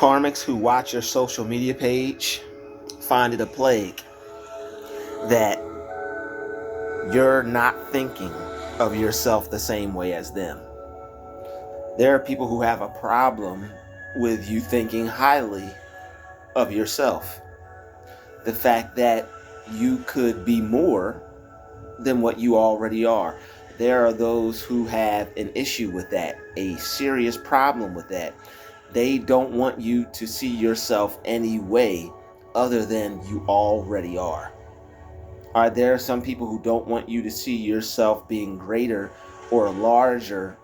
Karmics who watch your social media page find it a plague that you're not thinking of yourself the same way as them. There are people who have a problem with you thinking highly of yourself. The fact that you could be more than what you already are. There are those who have an issue with that, a serious problem with that. They don't want you to see yourself any way other than you already are. Are there some people who don't want you to see yourself being greater or larger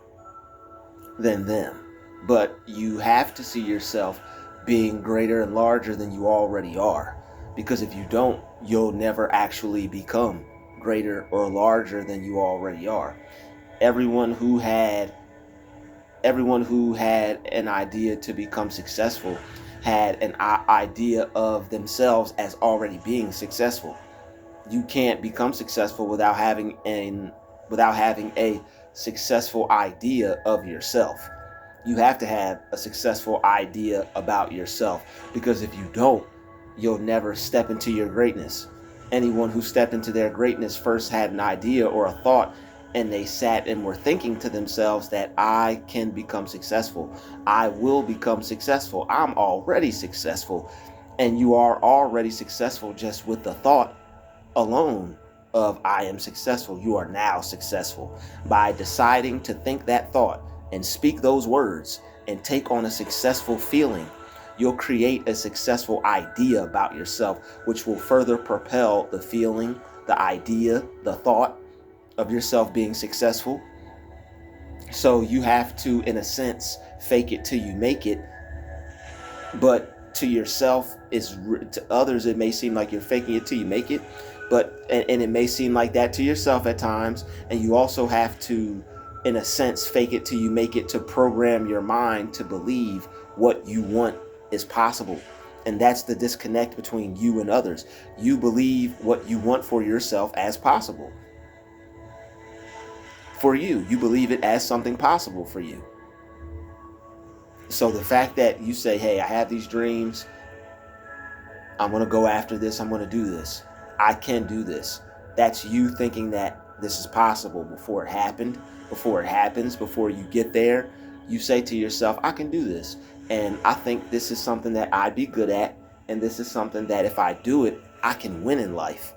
than them? But you have to see yourself being greater and larger than you already are. Because if you don't, you'll never actually become greater or larger than you already are. Everyone who had an idea to become successful had an idea of themselves as already being successful. You can't become successful without having a successful idea of yourself. You have to have a successful idea about yourself, because if you don't, you'll never step into your greatness. Anyone who stepped into their greatness first had an idea or a thought, and they sat and were thinking to themselves that I can become successful. I will become successful. I'm already successful. And you are already successful just with the thought alone of I am successful. You are now successful by deciding to think that thought and speak those words and take on a successful feeling. You'll create a successful idea about yourself, which will further propel the feeling, the idea, the thought of yourself being successful. So you have to, in a sense, fake it till you make it. But to yourself, to others, it may seem like you're faking it till you make it. And it may seem like that to yourself at times. And you also have to, in a sense, fake it till you make it, to program your mind to believe what you want is possible. And that's the disconnect between you and others. You believe what you want for yourself as possible. For you believe it as something possible for you. So the fact that you say, hey, I have these dreams, I'm going to go after this, I'm going to do this, I can do this. That's you thinking that this is possible before it happened, before it happens, before you get there. You say to yourself, I can do this. And I think this is something that I'd be good at. And this is something that if I do it, I can win in life.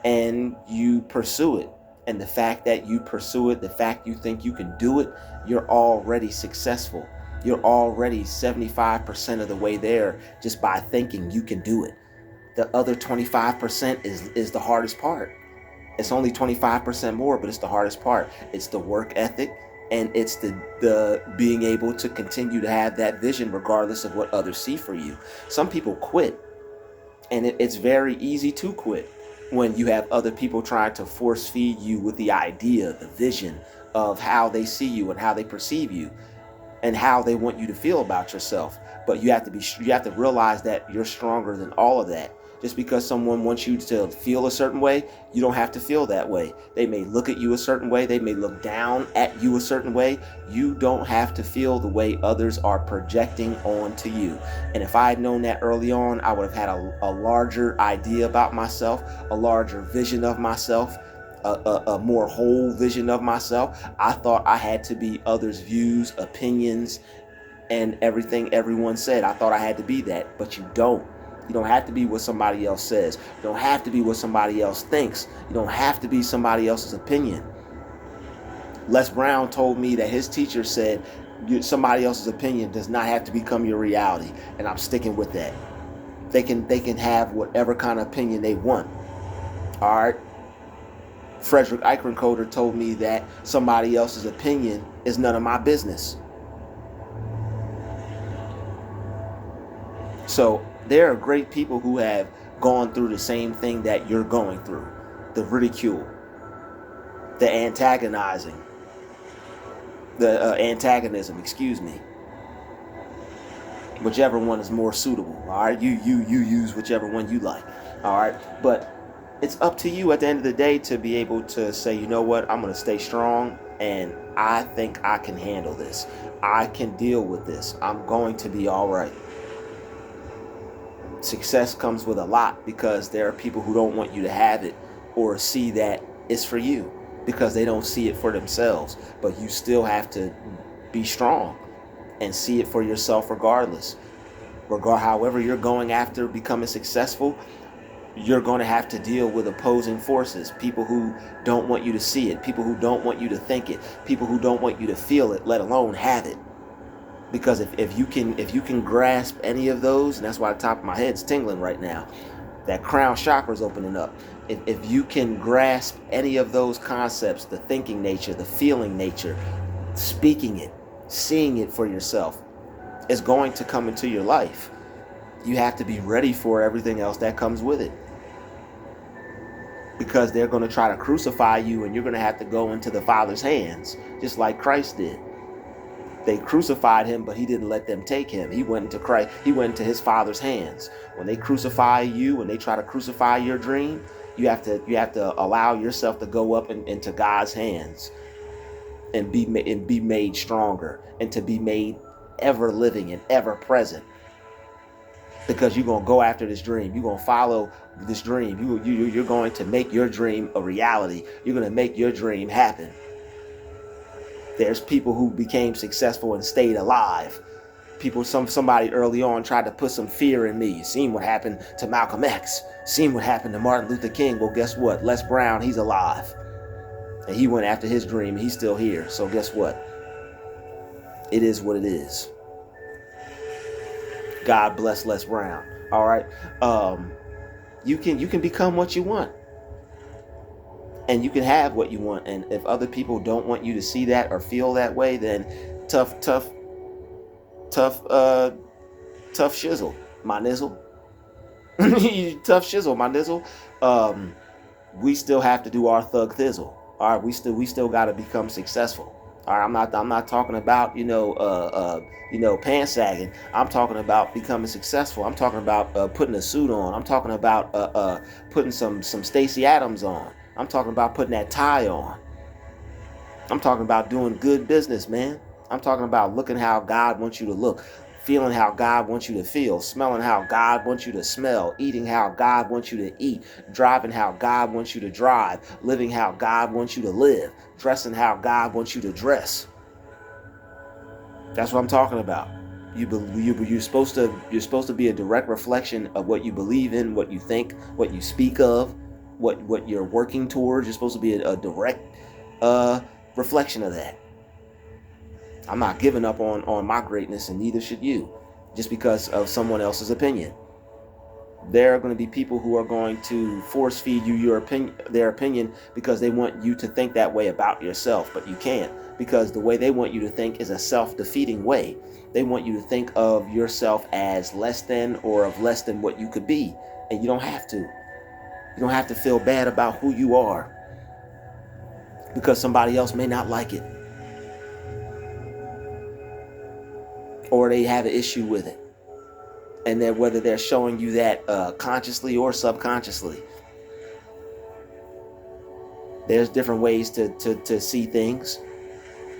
And you pursue it. And the fact that you pursue it, the fact you think you can do it, you're already successful. You're already 75% of the way there just by thinking you can do it. The other 25% is the hardest part. It's only 25% more, but it's the hardest part. It's the work ethic, and it's the being able to continue to have that vision regardless of what others see for you. Some people quit, and it's very easy to quit when you have other people trying to force feed you with the idea, the vision of how they see you and how they perceive you and how they want you to feel about yourself. But you have to realize that you're stronger than all of that. Just because someone wants you to feel a certain way, you don't have to feel that way. They may look at you a certain way. They may look down at you a certain way. You don't have to feel the way others are projecting onto you. And if I had known that early on, I would have had a larger idea about myself, a larger vision of myself, a more whole vision of myself. I thought I had to be others' views, opinions, and everything everyone said. I thought I had to be that, but you don't. You don't have to be what somebody else says. You don't have to be what somebody else thinks. You don't have to be somebody else's opinion. Les Brown told me that his teacher said somebody else's opinion does not have to become your reality, and I'm sticking with that. They can have whatever kind of opinion they want. All right. Frederick Eichencoder told me that somebody else's opinion is none of my business. So there are great people who have gone through the same thing that you're going through. The ridicule, the antagonism, excuse me. Whichever one is more suitable, all right? You use whichever one you like, all right? But it's up to you at the end of the day to be able to say, you know what, I'm going to stay strong, and I think I can handle this. I can deal with this. I'm going to be all right. Success comes with a lot because there are people who don't want you to have it or see that it's for you because they don't see it for themselves. But you still have to be strong and see it for yourself regardless. However you're going after becoming successful, you're going to have to deal with opposing forces, people who don't want you to see it, people who don't want you to think it, people who don't want you to feel it, let alone have it. Because if you can grasp any of those, and that's why the top of my head's tingling right now, that crown chakra's opening up. If you can grasp any of those concepts, the thinking nature, the feeling nature, speaking it, seeing it for yourself, it's going to come into your life. You have to be ready for everything else that comes with it. Because they're going to try to crucify you, and you're going to have to go into the Father's hands, just like Christ did. They crucified him, but he didn't let them take him. He went into Christ. He went into his Father's hands. When they crucify you, when they try to crucify your dream, you have to allow yourself to go up into God's hands and be made stronger, and to be made ever living and ever present. Because you're going to go after this dream. You're going to follow this dream. You're going to make your dream a reality. You're going to make your dream happen. There's people who became successful and stayed alive. Somebody early on tried to put some fear in me. You seen what happened to Malcolm X. Seen what happened to Martin Luther King. Well, guess what? Les Brown, he's alive. And he went after his dream. He's still here. So guess what? It is what it is. God bless Les Brown. All right. You can become what you want. And you can have what you want. And if other people don't want you to see that or feel that way, then tough shizzle, my nizzle. Tough shizzle, my nizzle. We still have to do our thug thizzle. All right, we still got to become successful. All right, I'm not talking about pants sagging. I'm talking about becoming successful. I'm talking about putting a suit on. I'm talking about putting some Stacey Adams on. I'm talking about putting that tie on. I'm talking about doing good business, man. I'm talking about looking how God wants you to look, feeling how God wants you to feel, smelling how God wants you to smell, eating how God wants you to eat, driving how God wants you to drive, living how God wants you to live, dressing how God wants you to dress. That's what I'm talking about. You're supposed to be a direct reflection of what you believe in, what you think, what you speak of, what you're working towards. You're supposed to be a direct reflection of that. I'm not giving up on my greatness, and neither should you, just because of someone else's opinion. There are going to be people who are going to force feed you their opinion because they want you to think that way about yourself, but you can't, because the way they want you to think is a self-defeating way. They want you to think of yourself as less than, or of less than what you could be, and you don't have to. You don't have to feel bad about who you are because somebody else may not like it, or they have an issue with it, and then whether they're showing you that consciously or subconsciously. There's different ways to see things,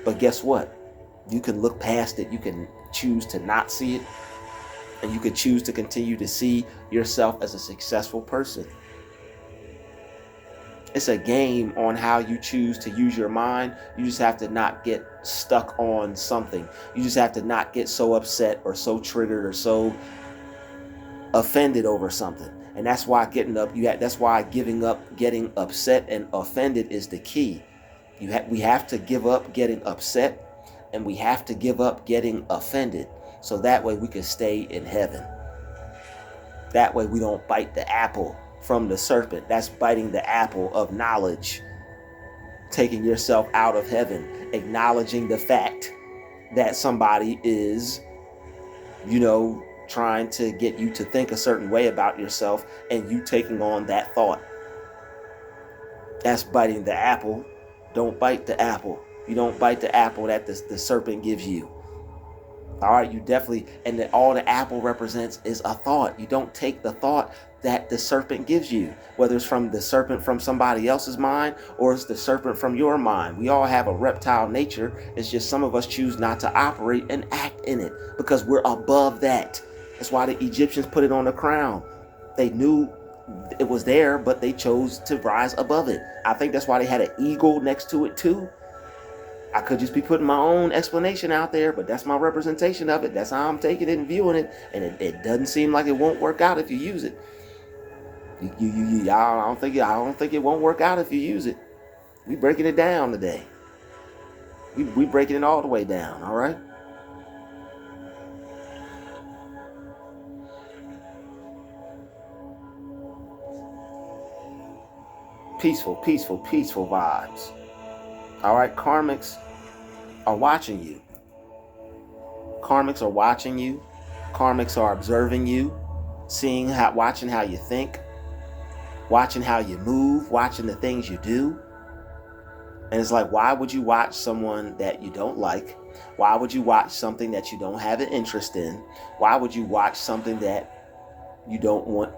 but guess what? You can look past it. You can choose to not see it, and you can choose to continue to see yourself as a successful person. It's a game on how you choose to use your mind. You just have to not get stuck on something. You just have to not get so upset or so triggered or so offended over something. And that's why that's why giving up getting upset and offended is the key. We have to give up getting upset, and we have to give up getting offended, so that way we can stay in heaven. That way we don't bite the apple from the serpent. That's biting the apple of knowledge, taking yourself out of heaven, acknowledging the fact that somebody is, trying to get you to think a certain way about yourself, and you taking on that thought. That's biting the apple. Don't bite the apple. You don't bite the apple that the serpent gives you. All right, you definitely, and all the apple represents is a thought. You don't take the thought that the serpent gives you, whether it's from the serpent from somebody else's mind or it's the serpent from your mind. We all have a reptile nature. It's just some of us choose not to operate and act in it because we're above that. That's why the Egyptians put it on the crown. They knew it was there, but they chose to rise above it. I think that's why they had an eagle next to it too. I could just be putting my own explanation out there, but that's my representation of it. That's how I'm taking it and viewing it. And it doesn't seem like it won't work out if you use it. I don't think it won't work out if you use it. We breaking it down today. We breaking it all the way down, all right? Peaceful, peaceful, peaceful vibes. All right, karmics are watching you. Karmics are watching you. Karmics are observing you, watching how you think, watching how you move, watching the things you do. And it's like, why would you watch someone that you don't like? Why would you watch something that you don't have an interest in? Why would you watch something that you don't want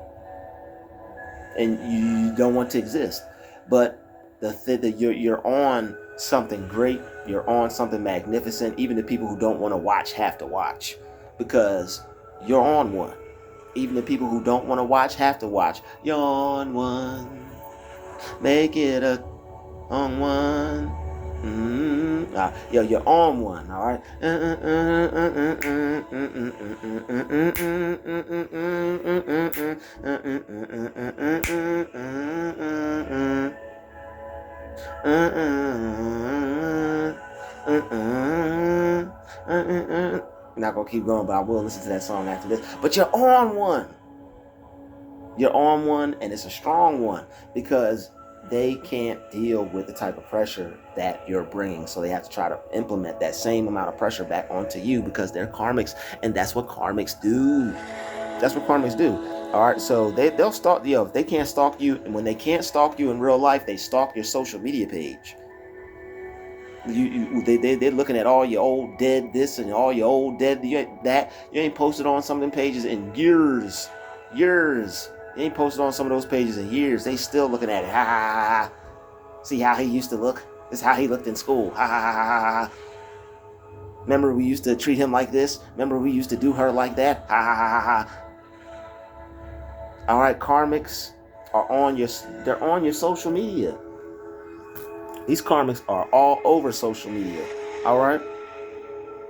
and you don't want to exist? But you're on something great. You're on something magnificent. Even the people who don't want to watch have to watch because you're on one. Even the people who don't want to watch have to watch. You're on one. Make it a on one. You're on one, all right? I'm not gonna keep going, but I will listen to that song after this. But you're on one. You're on one, and it's a strong one because they can't deal with the type of pressure that you're bringing. So they have to try to implement that same amount of pressure back onto you because they're karmics, and that's what karmics do. That's what karmics do. All right, so they'll stalk you. If they can't stalk you, and when they can't stalk you in real life, they stalk your social media page. They're looking at all your old dead this and all your old dead that. You ain't posted on some of them pages in years. You ain't posted on some of those pages in years. They still looking at it. Ha ha ha ha. See how he used to look? This is how he looked in school. Ha ha ha ha ha. Remember we used to treat him like this? Remember we used to do her like that? Ha ha ha ha ha. All right, karmics are on your social media. These karmics are all over social media. All right?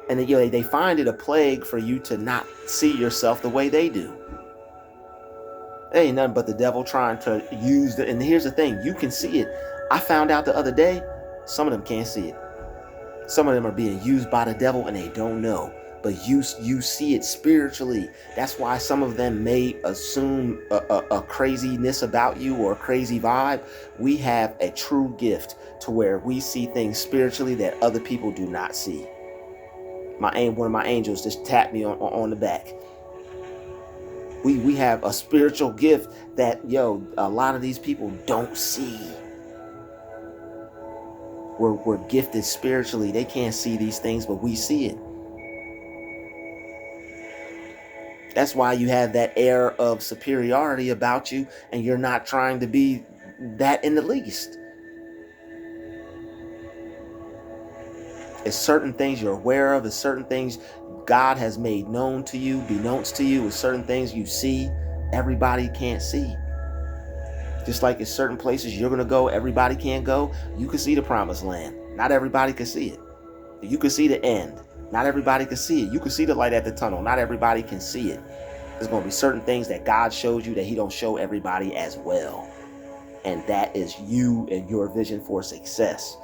And they find it a plague for you to not see yourself the way they do. It ain't nothing but the devil trying to use the. And here's the thing, you can see it. I found out the other day, some of them can't see it. Some of them are being used by the devil and they don't know. But you see it spiritually. That's why some of them may assume a craziness about you or a crazy vibe. We have a true gift to where we see things spiritually that other people do not see. One of my angels just tapped me on the back. We have a spiritual gift that, a lot of these people don't see. We're gifted spiritually. They can't see these things, but we see it. That's why you have that air of superiority about you, and you're not trying to be that in the least. It's certain things you're aware of. It's certain things God has made known to you, beknownst to you. It's certain things you see everybody can't see. Just like it's certain places you're going to go, everybody can't go. You can see the promised land. Not everybody can see it. You can see the end. Not everybody can see it. You can see the light at the tunnel. Not everybody can see it. There's going to be certain things that God shows you that he don't show everybody as well. And that is you and your vision for success.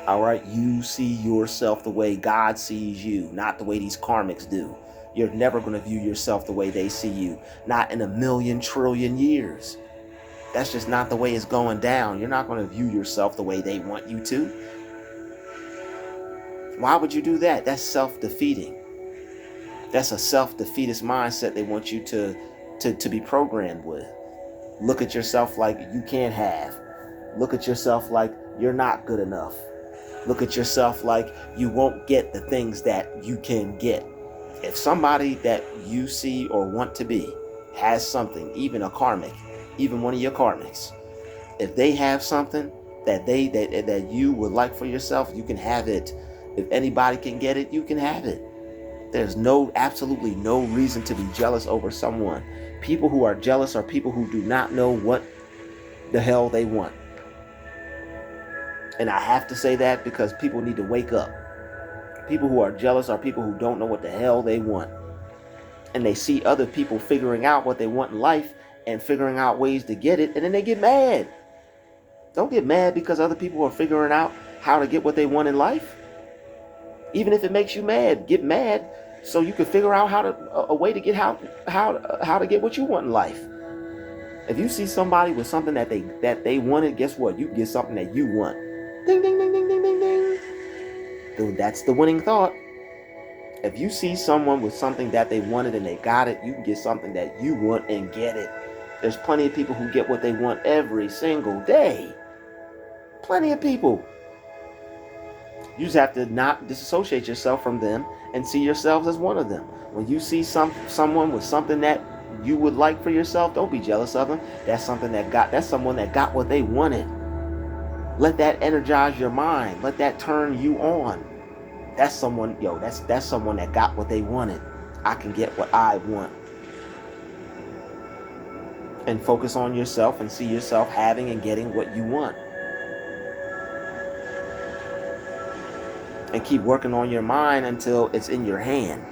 All right, you see yourself the way God sees you, not the way these karmics do. You're never going to view yourself the way they see you. Not in a million trillion years. That's just not the way it's going down. You're not going to view yourself the way they want you to. Why would you do that? That's self-defeating. That's a self-defeatist mindset they want you to be programmed with. Look at yourself like you can't have. Look at yourself like you're not good enough. Look at yourself like you won't get the things that you can get. If somebody that you see or want to be has something, even a karmic, even one of your karmics, if they have something that you would like for yourself, you can have it. If anybody can get it, you can have it. There's absolutely no reason to be jealous over someone. People who are jealous are people who do not know what the hell they want. And I have to say that because people need to wake up. People who are jealous are people who don't know what the hell they want. And they see other people figuring out what they want in life and figuring out ways to get it, and then they get mad. Don't get mad because other people are figuring out how to get what they want in life. Even if it makes you mad, get mad so you can figure out a way to get how to get what you want in life. If you see somebody with something that they wanted, guess what? You get something that you want. Ding ding ding ding ding ding ding. Dude, that's the winning thought. If you see someone with something that they wanted and they got it, you can get something that you want and get it. There's plenty of people who get what they want every single day. Plenty of people. You just have to not disassociate yourself from them and see yourselves as one of them. When you see someone with something that you would like for yourself, don't be jealous of them. That's someone that got what they wanted. Let that energize your mind. Let that turn you on. That's someone that got what they wanted. I can get what I want. And focus on yourself and see yourself having and getting what you want. And keep working on your mind until it's in your hand.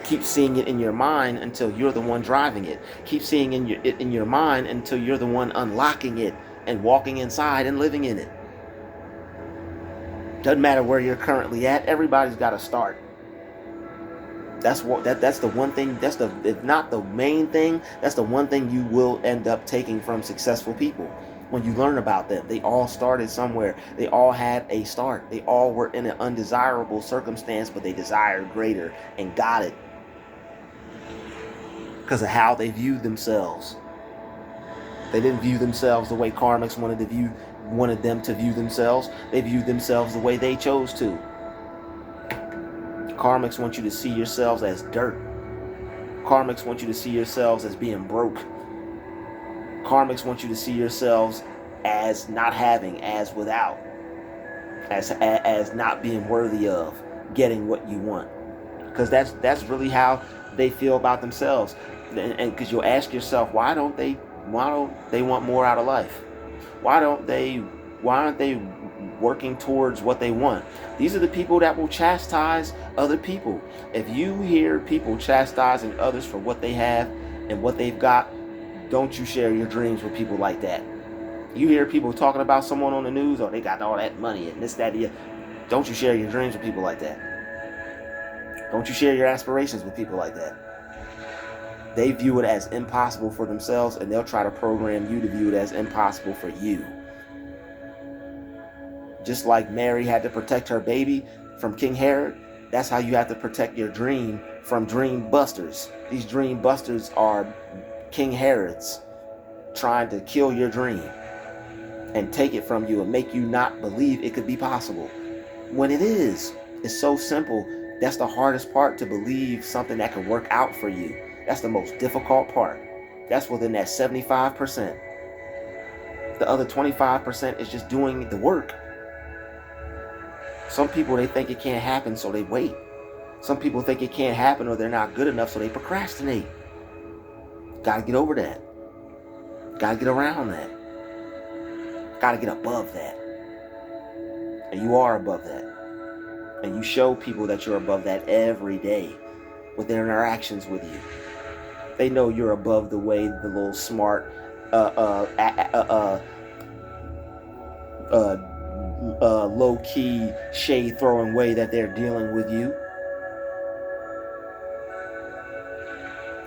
Keep seeing it in your mind until you're the one driving it. Keep seeing it in your mind until you're the one unlocking it and walking inside and living in it. Doesn't matter where you're currently at. Everybody's got to start. That's the one thing. If not the main thing, that's the one thing you will end up taking from successful people. When you learn about them, they all started somewhere. They all had a start. They all were in an undesirable circumstance, but they desired greater and got it because of how they viewed themselves. They didn't view themselves the way karmics wanted them to view themselves. They viewed themselves the way they chose to. Karmics want you to see yourselves as dirt. Karmics want you to see yourselves as being broke. Karmics want you to see yourselves as not having, as without, as not being worthy of getting what you want. Because that's really how they feel about themselves. And because you'll ask yourself, why don't they want more out of life? Why aren't they working towards what they want? These are the people that will chastise other people. If you hear people chastising others for what they have and what they've got, don't you share your dreams with people like that. You hear people talking about someone on the news, or they got all that money and this, that, and the other. Don't you share your dreams with people like that. Don't you share your aspirations with people like that. They view it as impossible for themselves, and they'll try to program you to view it as impossible for you. Just like Mary had to protect her baby from King Herod, that's how you have to protect your dream from dream busters. These dream busters are King Herods trying to kill your dream and take it from you and make you not believe it could be possible. When it is, it's so simple. That's the hardest part, to believe something that can work out for you. That's the most difficult part. That's within that 75%. The other 25% is just doing the work. Some people, they think it can't happen, so they wait. Some people think it can't happen or they're not good enough, so they procrastinate. Gotta get over that. Gotta get around that. Gotta get above that. And you are above that. And you show people that you're above that every day with their interactions with you. They know you're above the way the little smart, low-key, shade-throwing way that they're dealing with you.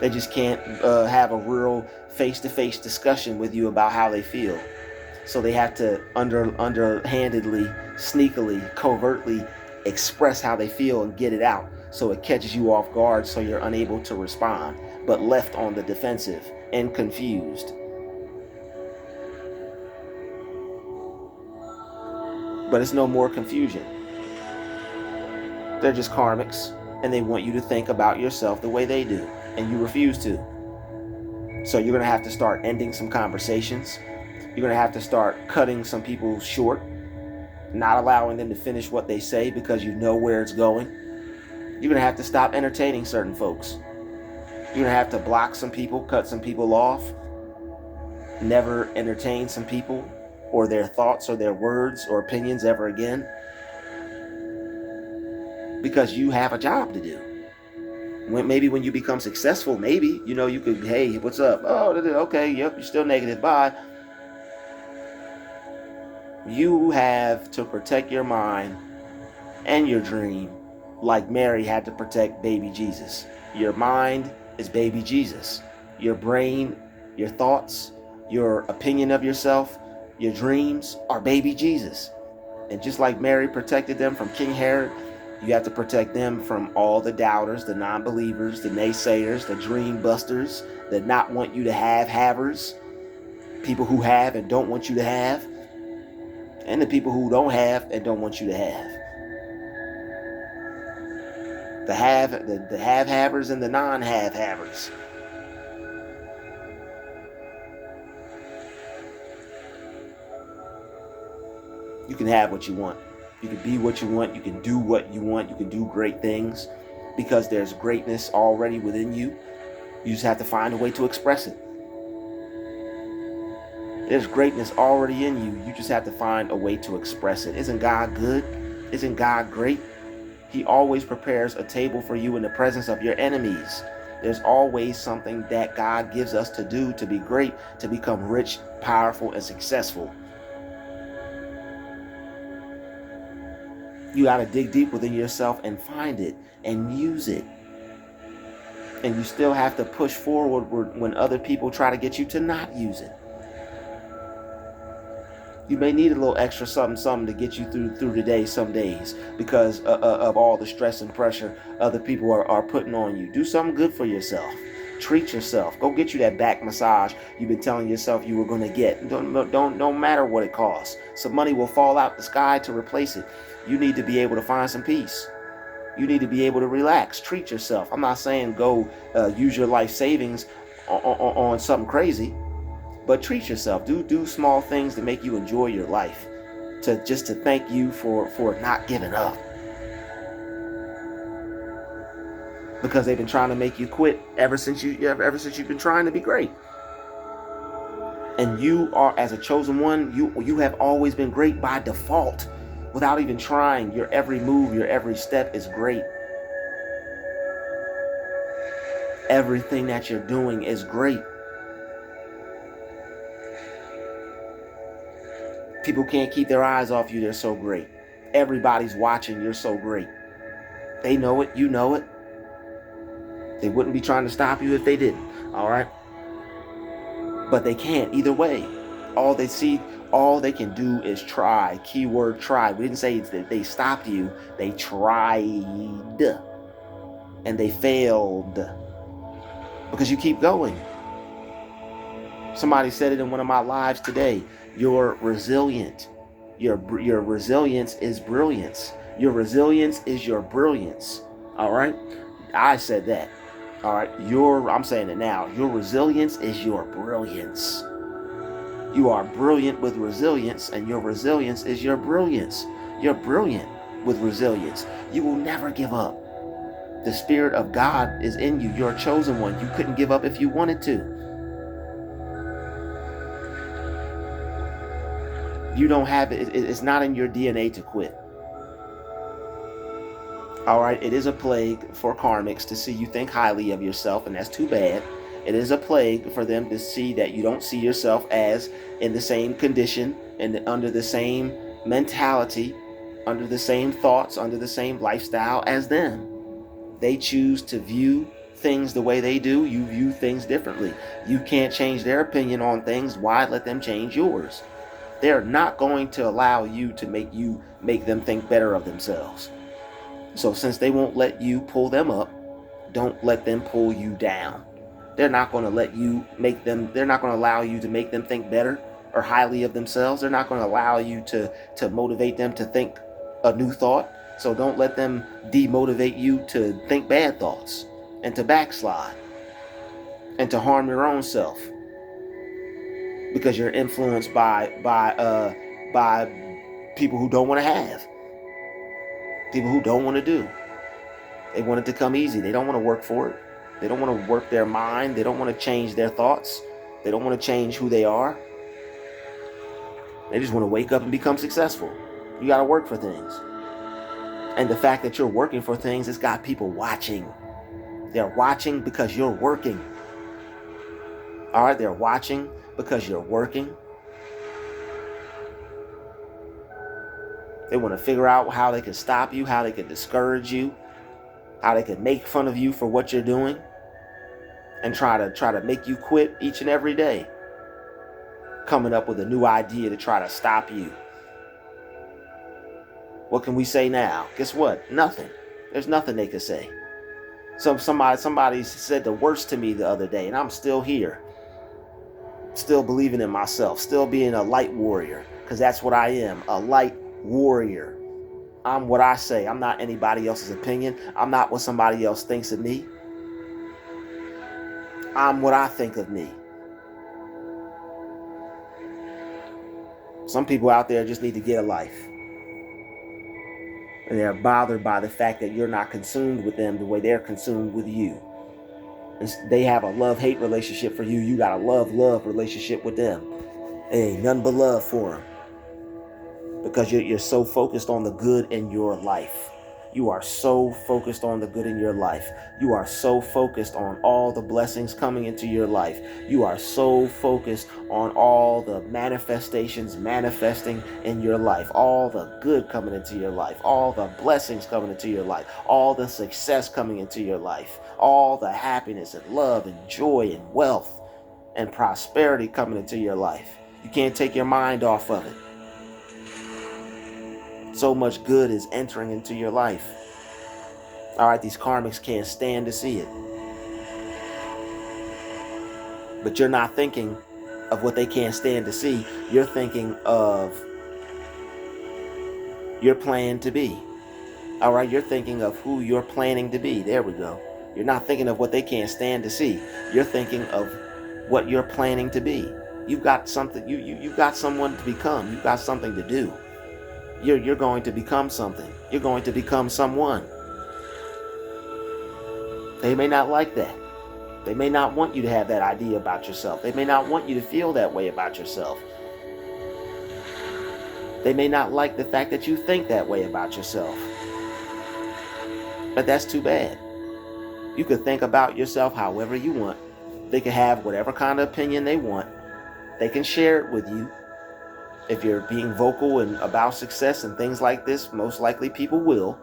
They just can't have a real face-to-face discussion with you about how they feel. So they have to underhandedly, sneakily, covertly express how they feel and get it out. So it catches you off guard, so you're unable to respond, but left on the defensive and confused. But it's no more confusion. They're just karmics, and they want you to think about yourself the way they do, and you refuse to. So you're going to have to start ending some conversations. You're going to have to start cutting some people short, not allowing them to finish what they say because you know where it's going. You're going to have to stop entertaining certain folks. You're going to have to block some people, cut some people off, never entertain some people or their thoughts or their words or opinions ever again. Because you have a job to do. Maybe when you become successful, maybe, you could, hey, what's up? Oh, okay, yep, you're still negative, bye. You have to protect your mind and your dream like Mary had to protect baby Jesus. Your mind is baby Jesus. Your brain, your thoughts, your opinion of yourself, your dreams are baby Jesus. And just like Mary protected them from King Herod, you have to protect them from all the doubters, the non-believers, the naysayers, the dream busters, the not want you to have havers, people who have and don't want you to have, and the people who don't have and don't want you to have. The have-havers and the non-have-havers. You can have what you want. You can be what you want. You can do what you want. You can do great things because there's greatness already within you. You just have to find a way to express it. There's greatness already in you. You just have to find a way to express it. Isn't God good? Isn't God great? He always prepares a table for you in the presence of your enemies. There's always something that God gives us to do to be great, to become rich, powerful, and successful. You got to dig deep within yourself and find it and use it. And you still have to push forward when other people try to get you to not use it. You may need a little extra something to get you through the day some days because of all the stress and pressure other people are putting on you. Do something good for yourself. Treat yourself. Go get you that back massage you've been telling yourself you were going to get. Don't matter what it costs. Some money will fall out the sky to replace it. You need to be able to find some peace. You need to be able to relax. Treat yourself. I'm not saying go use your life savings on something crazy, but treat yourself. Do small things to make you enjoy your life. To thank you for not giving up. Because they've been trying to make you quit ever since you've been trying to be great. And you are, as a chosen one, you have always been great by default. Without even trying, your every move, your every step is great. Everything that you're doing is great. People can't keep their eyes off you, they're so great. Everybody's watching, you're so great. They know it, you know it. They wouldn't be trying to stop you if they didn't, all right? But they can't either way. All they can do is try. Keyword try. We didn't say that they stopped you. They tried. And they failed. Because you keep going. Somebody said it in one of my lives today. You're resilient. Your resilience is brilliance. Your resilience is your brilliance. All right? I said that. All right? I'm saying it now. Your resilience is your brilliance. You are brilliant with resilience, and your resilience is your brilliance. You're brilliant with resilience. You will never give up. The Spirit of God is in you. You're a chosen one. You couldn't give up if you wanted to. You don't have it. It's not in your DNA to quit. All right, it is a plague for karmics to see you think highly of yourself, and that's too bad. It is a plague for them to see that you don't see yourself as in the same condition and under the same mentality, under the same thoughts, under the same lifestyle as them. They choose to view things the way they do. You view things differently. You can't change their opinion on things. Why let them change yours? They're not going to allow you to make them think better of themselves. So since they won't let you pull them up, don't let them pull you down. They're not going to they're not going to allow you to make them think better or highly of themselves. They're not going to allow you to motivate them to think a new thought. So don't let them demotivate you to think bad thoughts and to backslide and to harm your own self because you're influenced by people who don't want to have, people who don't want to do. They want it to come easy. They don't want to work for it. They don't want to work their mind. They don't want to change their thoughts. They don't want to change who they are. They just want to wake up and become successful. You got to work for things. And the fact that you're working for things, it's got people watching. They're watching because you're working. All right, they're watching because you're working. They want to figure out how they can stop you, how they can discourage you, how they can make fun of you for what you're doing, and try to make you quit each and every day. Coming up with a new idea to try to stop you. What can we say now? Guess what? Nothing. There's nothing they can say. Somebody said the worst to me the other day, and I'm still here. Still believing in myself. Still being a light warrior. Because that's what I am. A light warrior. I'm what I say. I'm not anybody else's opinion. I'm not what somebody else thinks of me. I'm what I think of me. Some people out there just need to get a life. And they're bothered by the fact that you're not consumed with them the way they're consumed with you. And they have a love-hate relationship for you. You got a love-love relationship with them. Hey, nothing but love for them. Because you're so focused on the good in your life. You are so focused on the good in your life. You are so focused on all the blessings coming into your life. You are so focused on all the manifestations manifesting in your life. All the good coming into your life. All the blessings coming into your life. All the success coming into your life. All the happiness and love and joy and wealth and prosperity coming into your life. You can't take your mind off of it. So much good is entering into your life. All right, these karmics can't stand to see it. But you're not thinking of what they can't stand to see. You're thinking of your plan to be. All right, you're thinking of who you're planning to be. There we go. You're not thinking of what they can't stand to see. You're thinking of what you're planning to be. You've got something. You've got someone to become. You've got something to do. You're going to become something. You're going to become someone. They may not like that. They may not want you to have that idea about yourself. They may not want you to feel that way about yourself. They may not like the fact that you think that way about yourself. But that's too bad. You could think about yourself however you want. They can have whatever kind of opinion they want. They can share it with you. If you're being vocal and about success and things like this, most likely people will.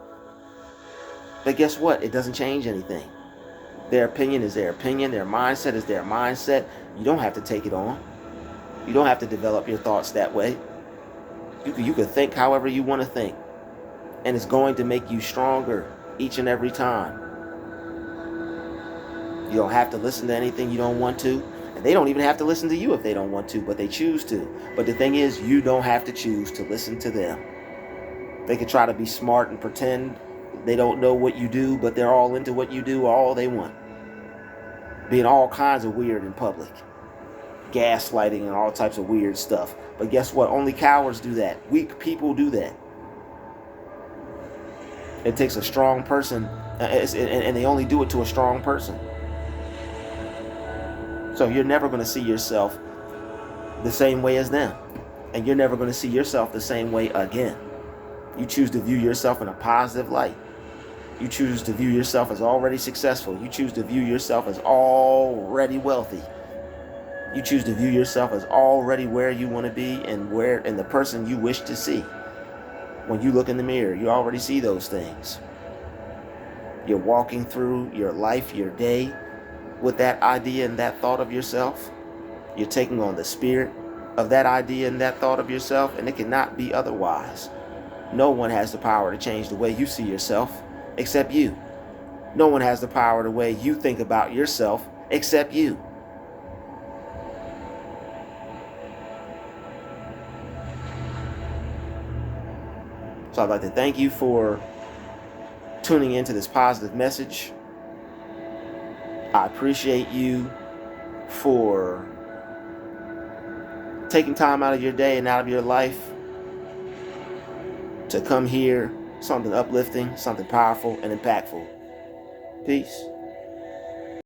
But guess what? It doesn't change anything. Their opinion is their opinion. Their mindset is their mindset. You don't have to take it on. You don't have to develop your thoughts that way. You can think however you want to think. And it's going to make you stronger each and every time. You don't have to listen to anything you don't want to. And they don't even have to listen to you if they don't want to, but they choose to. But the thing is, you don't have to choose to listen to them. They can try to be smart and pretend they don't know what you do, but they're all into what you do, all they want. Being all kinds of weird in public. Gaslighting and all types of weird stuff. But guess what? Only cowards do that. Weak people do that. It takes a strong person, and they only do it to a strong person. So you're never going to see yourself the same way as them. And you're never going to see yourself the same way again. You choose to view yourself in a positive light. You choose to view yourself as already successful. You choose to view yourself as already wealthy. You choose to view yourself as already where you want to be and the person you wish to see. When you look in the mirror, you already see those things. You're walking through your life, your day, with that idea and that thought of yourself. You're taking on the spirit of that idea and that thought of yourself, and it cannot be otherwise. No one has the power to change the way you see yourself except you. No one has the power the way you think about yourself except you. So I'd like to thank you for tuning into this positive message. I appreciate you for taking time out of your day and out of your life to come hear something uplifting, something powerful and impactful. Peace.